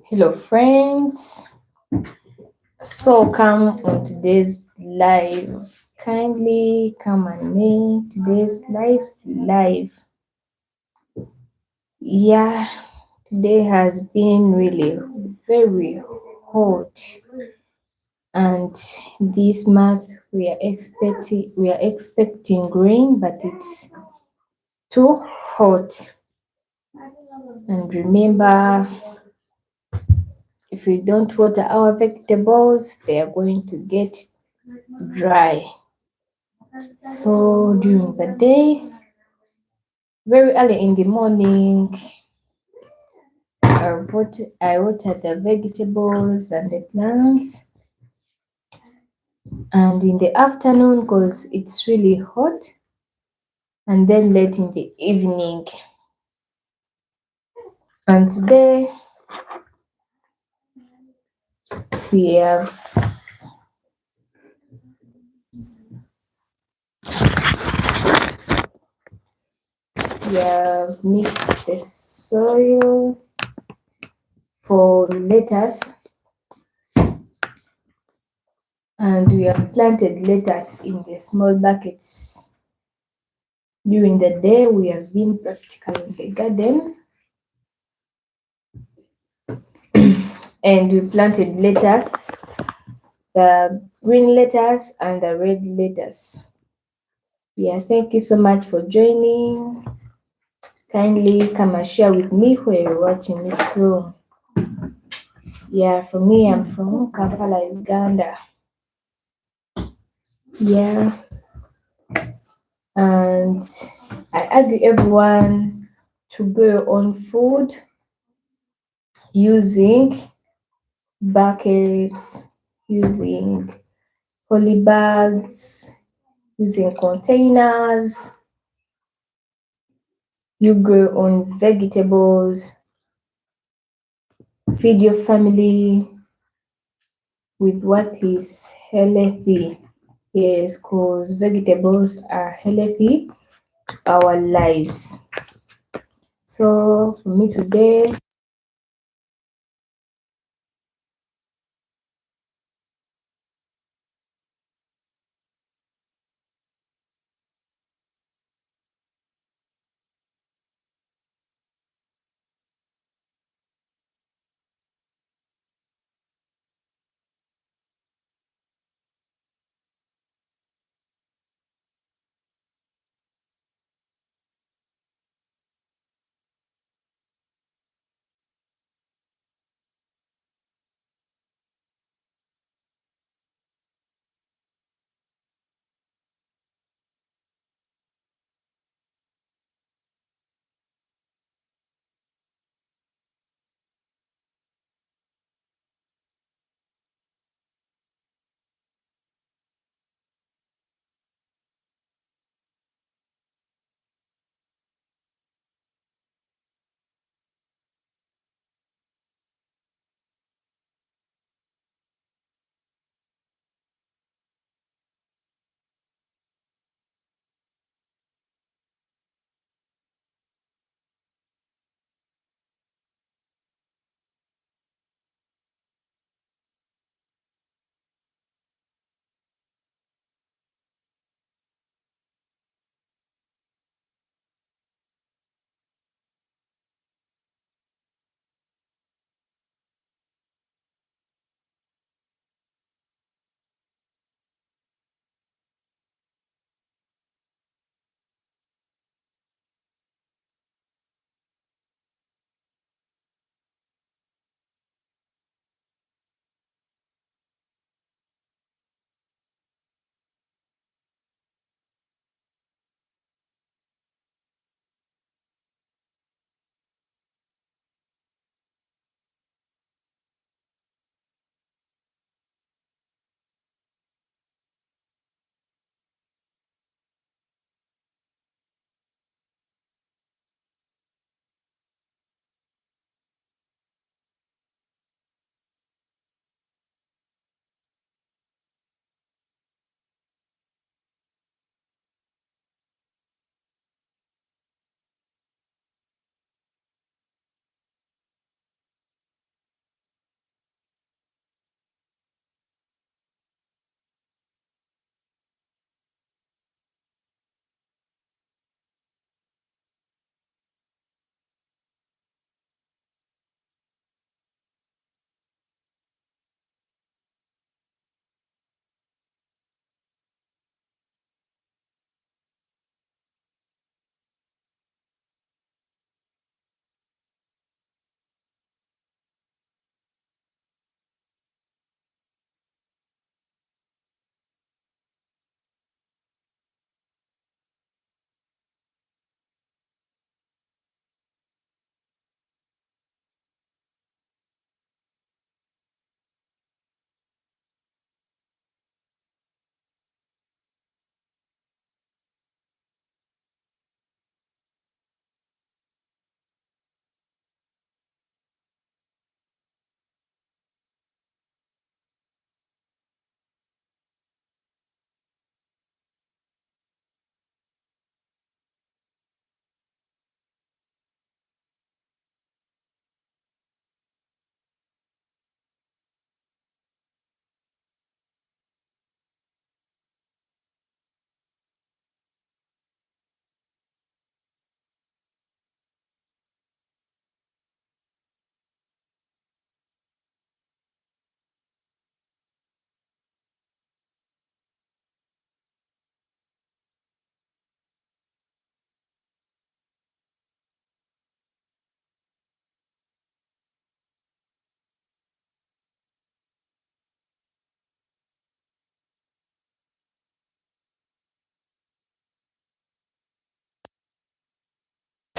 Hello, friends. So, come on today's live. Kindly come and make today's live. Yeah, today has been really very hot, and this month we are expecting rain, but it's too hot. And remember, if we don't water our vegetables, they are going to get dry. So during the day, very early in the morning, I water the vegetables and the plants, and in the afternoon, because it's really hot, and then late in the evening. And today we have we have mixed the soil for lettuce, and we have planted lettuce in the small buckets. During the day, we have been practical in the garden, and we planted lettuce, the green lettuce and the red lettuce. Yeah, thank you so much for joining. Kindly come and share with me where you're watching it from. Yeah, for me, I'm from Kampala, Uganda. Yeah, and I argue everyone to grow your own food using buckets, using poly bags, using containers. You grow your own vegetables, feed your family with what is healthy. Yes, because vegetables are healthy to our lives. So for me today,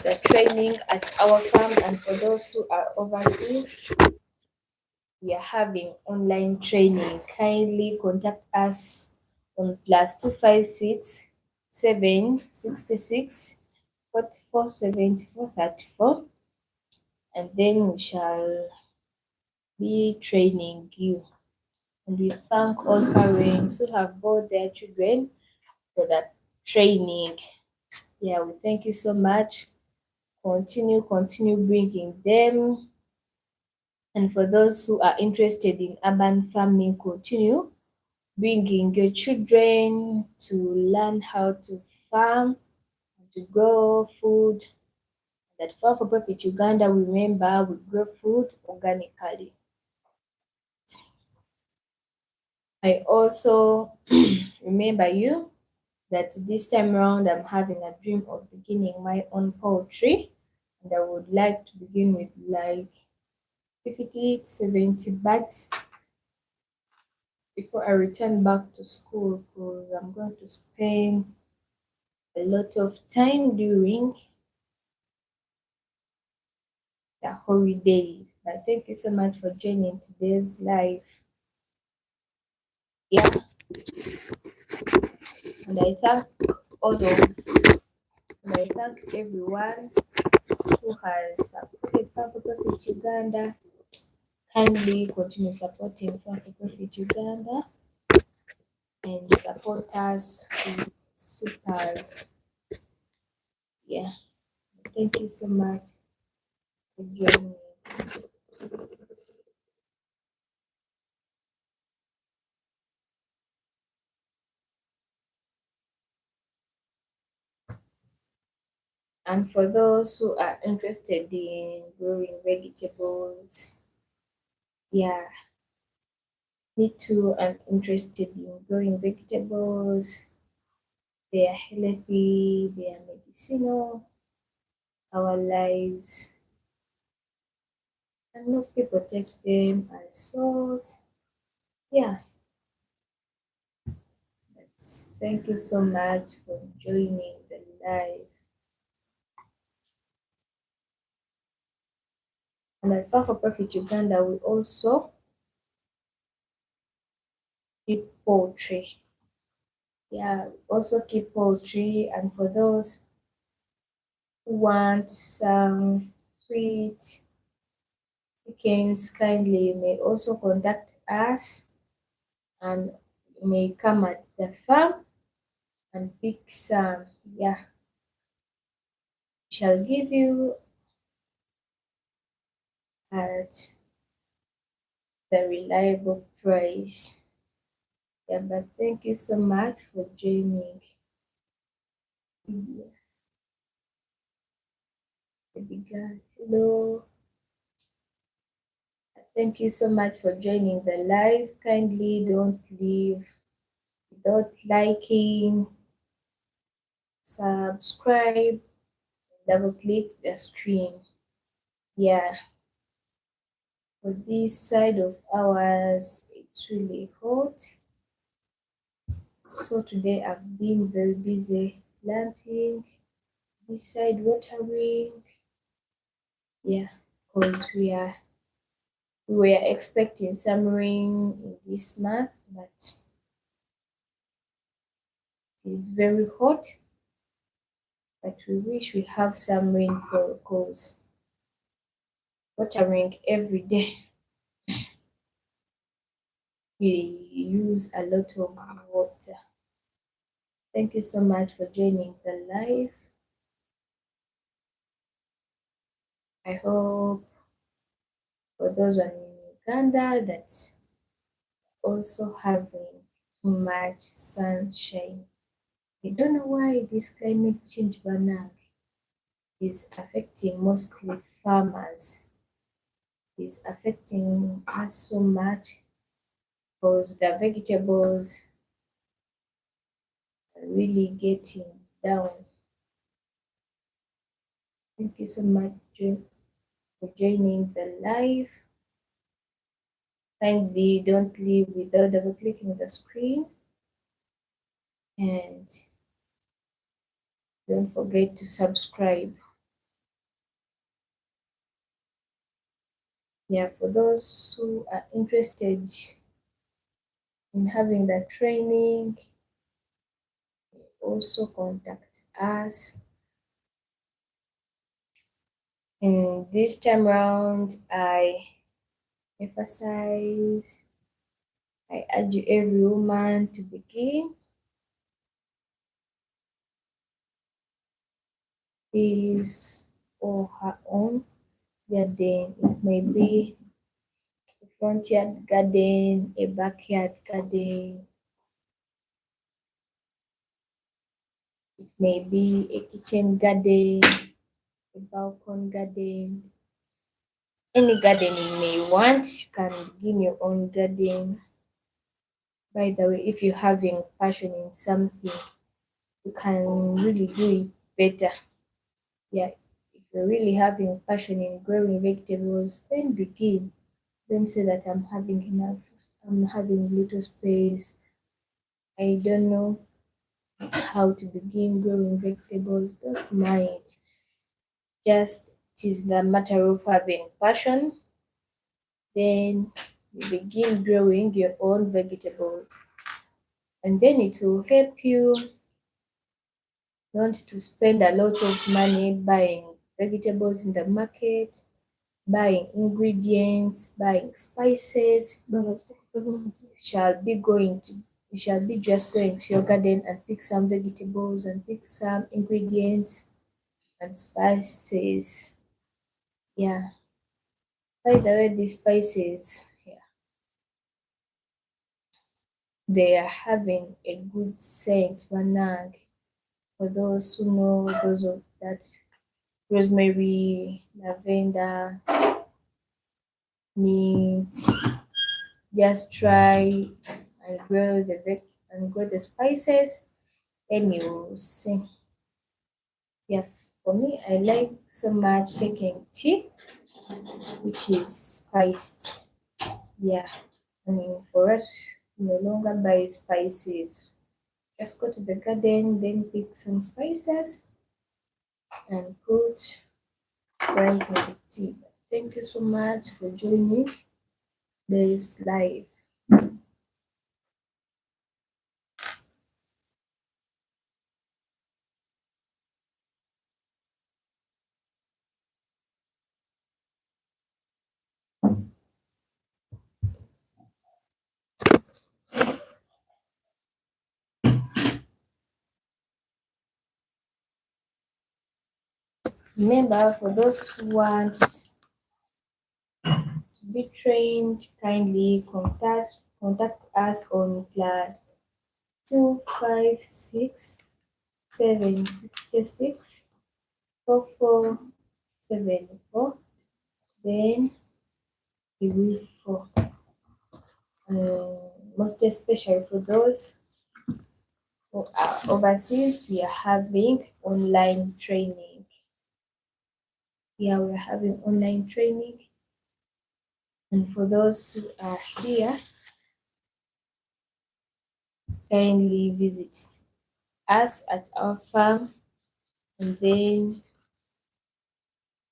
the training at our farm, and for those who are overseas, we are having online training. Kindly contact us on +256 766 44 74 34, and then we shall be training you. And we thank all parents who have brought their children for that training. Yeah, we thank you so much. Continue bringing them. And for those who are interested in urban farming, continue bringing your children to learn how to farm, to grow food. That Farm for Profit Uganda, remember, we grow food organically. I also remember you that this time around I'm having a dream of beginning my own poultry, and I would like to begin with like 50 to 70 bats before I return back to school, because I'm going to spend a lot of time during the holidays. But thank you so much for joining today's live. Yeah, and I thank all of and I thank everyone who has supported Farm for Profit Uganda. Kindly continue supporting Farm for Profit Uganda and support us with supers. Yeah, thank you so much for joining. And for those who are interested in growing vegetables, yeah, me too. I'm interested in growing vegetables. They are healthy, they are medicinal, our lives, and most people take them as sauce. Yeah, thank you so much for joining the live. And at Farm for Profit Uganda, we also keep poultry. Yeah, we also keep poultry, and for those who want some sweet chickens, kindly you may also contact us, and you may come at the farm and pick some. Yeah, we shall give you at the reliable price. Yeah, but thank you so much for joining. Yeah, baby girl. Hello. Thank you so much for joining the live. Kindly don't leave without liking, subscribe, double click the screen. Yeah, for this side of ours, it's really hot. So today I've been very busy planting, this side watering. Yeah, because we were expecting some rain in this month, but it is very hot. But we wish we have some rainfall, because watering every day we use a lot of water. Thank you so much for joining the live. I hope for those one in Uganda that also having too much sunshine. I don't know why this climate change banana is affecting mostly farmers. Is affecting us so much, because the vegetables are really getting down. Thank you so much for joining the live. Kindly don't leave without double clicking the screen, and don't forget to subscribe. Yeah, for those who are interested in having that training, also contact us. And this time around, emphasize, I urge every woman to begin his or her own garden. It may be a front yard garden, a backyard garden, it may be a kitchen garden, a balcony garden, any garden you may want. You can begin your own garden. By the way, if you're having passion in something, you can really do it better. Yeah, if you're really having passion in growing vegetables, then begin. Don't say that I'm having enough, I'm having little space, I don't know how to begin growing vegetables. Don't mind. Just it is the matter of having passion, then you begin growing your own vegetables. And then it will help you not to spend a lot of money buying vegetables in the market, buying ingredients, buying spices. Shall be going to you shall be just going to your garden and pick some vegetables and pick some ingredients and spices. Yeah. By the way, these spices, yeah, they are having a good scent, manag. For those who know those of that rosemary, lavender, mint, just try and grow the spices, and you will see. Yeah, for me, I like so much taking tea, which is spiced. Yeah, I mean, for us, no longer buy spices. Just go to the garden, then pick some spices and put right in the tea. Thank you so much for joining this live. Remember, for those who want to be trained, kindly contact us on +256 766 4474. Then we will for most especially for those who are overseas, we are having online training. Yeah, we're having online training. And for those who are here, kindly visit us at our farm, and then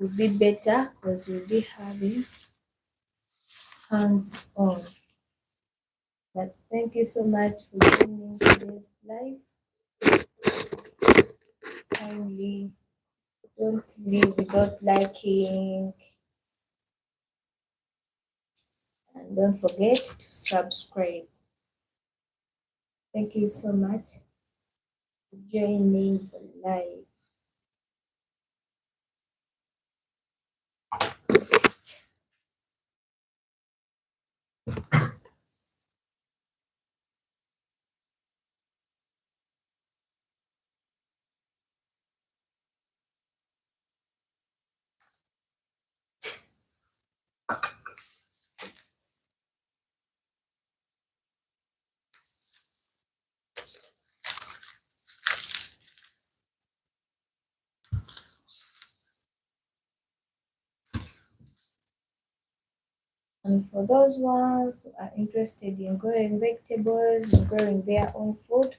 will be better because we'll be having hands on. But thank you so much for joining today's live. Kindly don't leave without liking, and don't forget to subscribe. Thank you so much for joining the live. And for those ones who are interested in growing vegetables and growing their own food,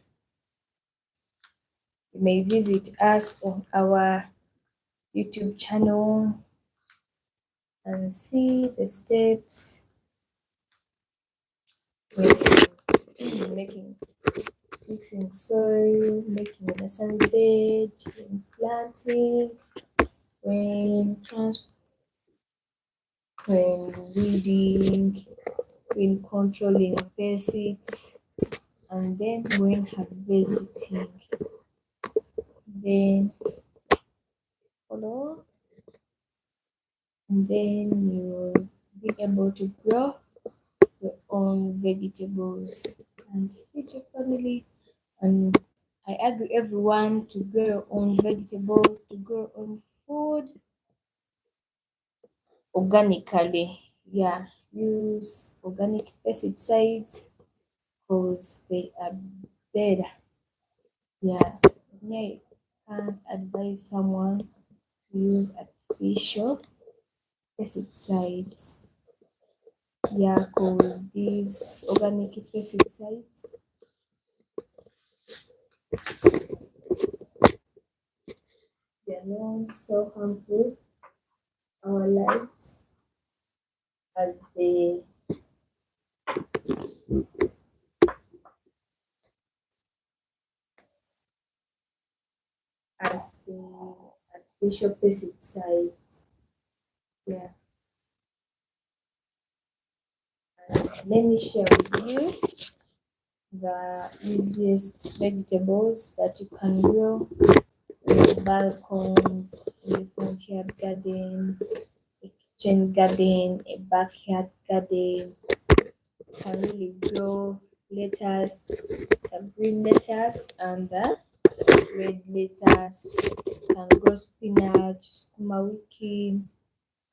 you may visit us on our YouTube channel and see the steps when making mixing soil, making a nursery bed, when planting, when when weeding, when controlling pests, and then when harvesting. Then follow, and then you'll be able to grow your own vegetables and feed your family. And I agree everyone to grow your own vegetables, to grow your own food organically. Yeah, use organic pesticides because they are better. Yeah, yeah, can't advise someone to use artificial pesticides. Yeah, because these organic pesticides, they are not so harmful to our lives as the artificial pesticides. Yeah, let me share with you the easiest vegetables that you can grow in your balcons, in the front yard garden, a kitchen garden, a backyard garden. You can really grow lettuce, the green lettuce and the red lettuce. You can grow spinach, sukuma wiki,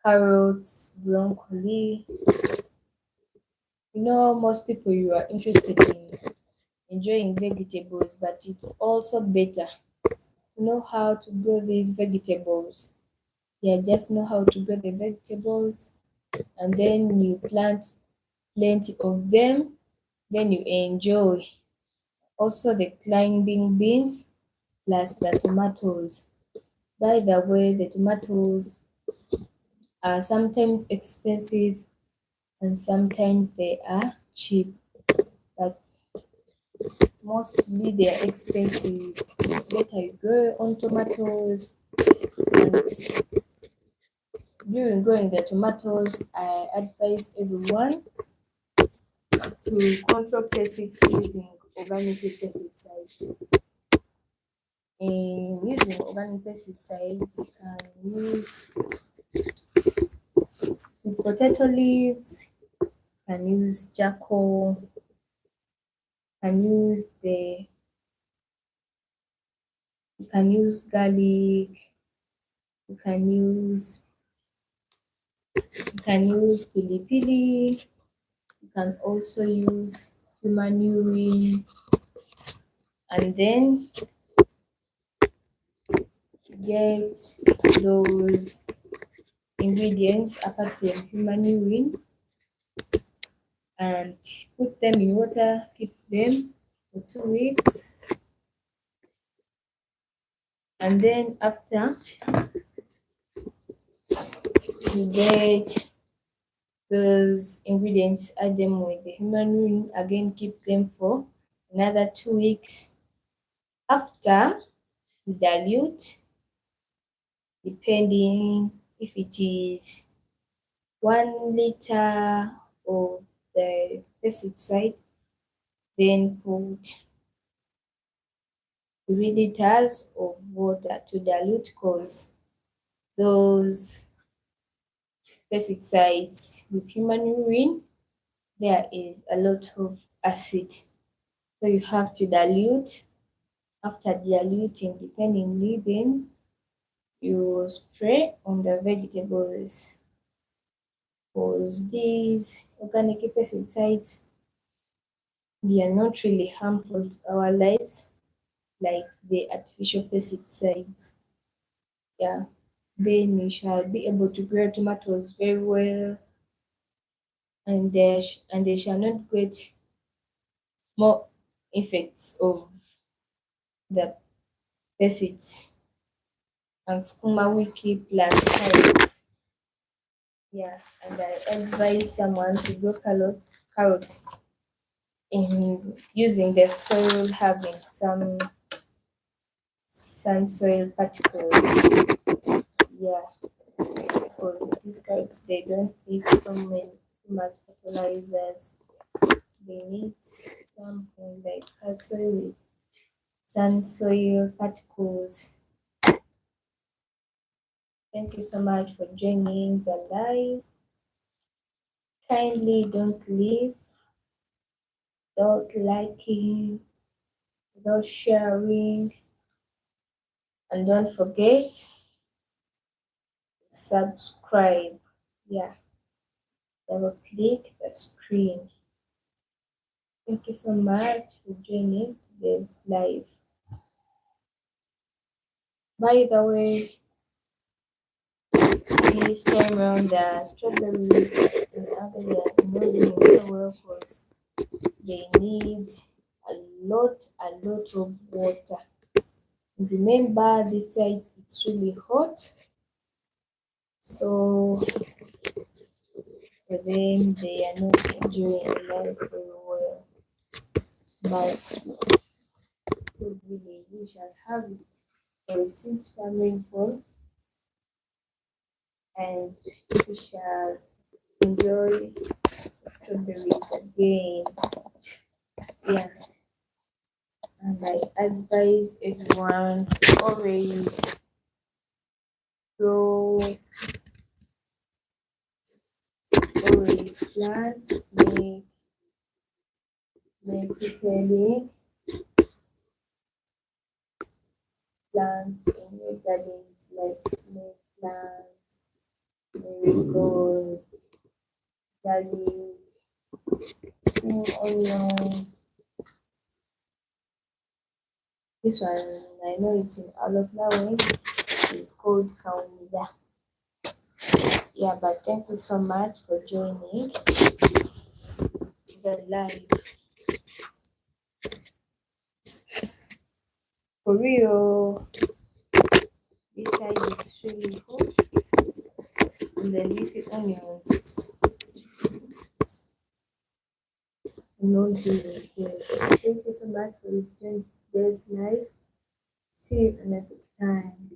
carrots, broccoli. Most people you are interested in enjoying vegetables, but it's also better to know how to grow these vegetables. Yeah, just know how to grow the vegetables, and then you plant plenty of them, then you enjoy. Also, the climbing beans plus the tomatoes. By the way, the tomatoes are sometimes expensive and sometimes they are cheap, but mostly they are expensive. It's better you grow on tomatoes. And during growing the tomatoes, I advise everyone to control pests using organic pesticides. In using organic pesticides, you can use sweet potato leaves, can use charcoal, can use the you can use garlic, you can use pili pili, you can also use human urine, and then get those ingredients apart from human urine and put them in water, keep them for 2 weeks, and then after you get those ingredients, add them with the human urine again, keep them for another 2 weeks. After you dilute, depending if it is 1 liter of the pesticide, then put 3 liters of water to dilute because those pesticides with human urine, there is a lot of acid. So you have to dilute. After diluting, dependingly, then you spray on the vegetables because these organic pesticides, they are not really harmful to our lives like the artificial pesticides. Yeah, then you shall be able to grow tomatoes very well, and they shall not get more effects of the pests and sukuma wiki plus carrots. Yeah, and I advise someone to grow carrots in using the soil having some sand soil particles. Yeah, because these carrots they don't need so much fertilizers. They need something like hard soil with sand soil particles. Thank you so much for joining the live. Kindly don't leave without liking, without sharing, and don't forget to subscribe. Yeah, double click the screen. Thank you so much for joining today's live. By the way, this time around the strawberries and other are not doing so well because they need a lot of water. And remember, this side it's really hot, so for them they are not enjoying life very well. But good really we shall have is receive some rainfall and we shall enjoy strawberries again. Yeah, and I advise everyone to always grow, always plant preparing plants in your gardens like snake plants, marigold, garlic, spring onions. This one I know it's in all of flowering. It's called kaunida. Yeah, but thank you so much for joining the live. For real, this side is really hot and the leafy onions are not doing good. Thank you so much for joining today's live. See you another time.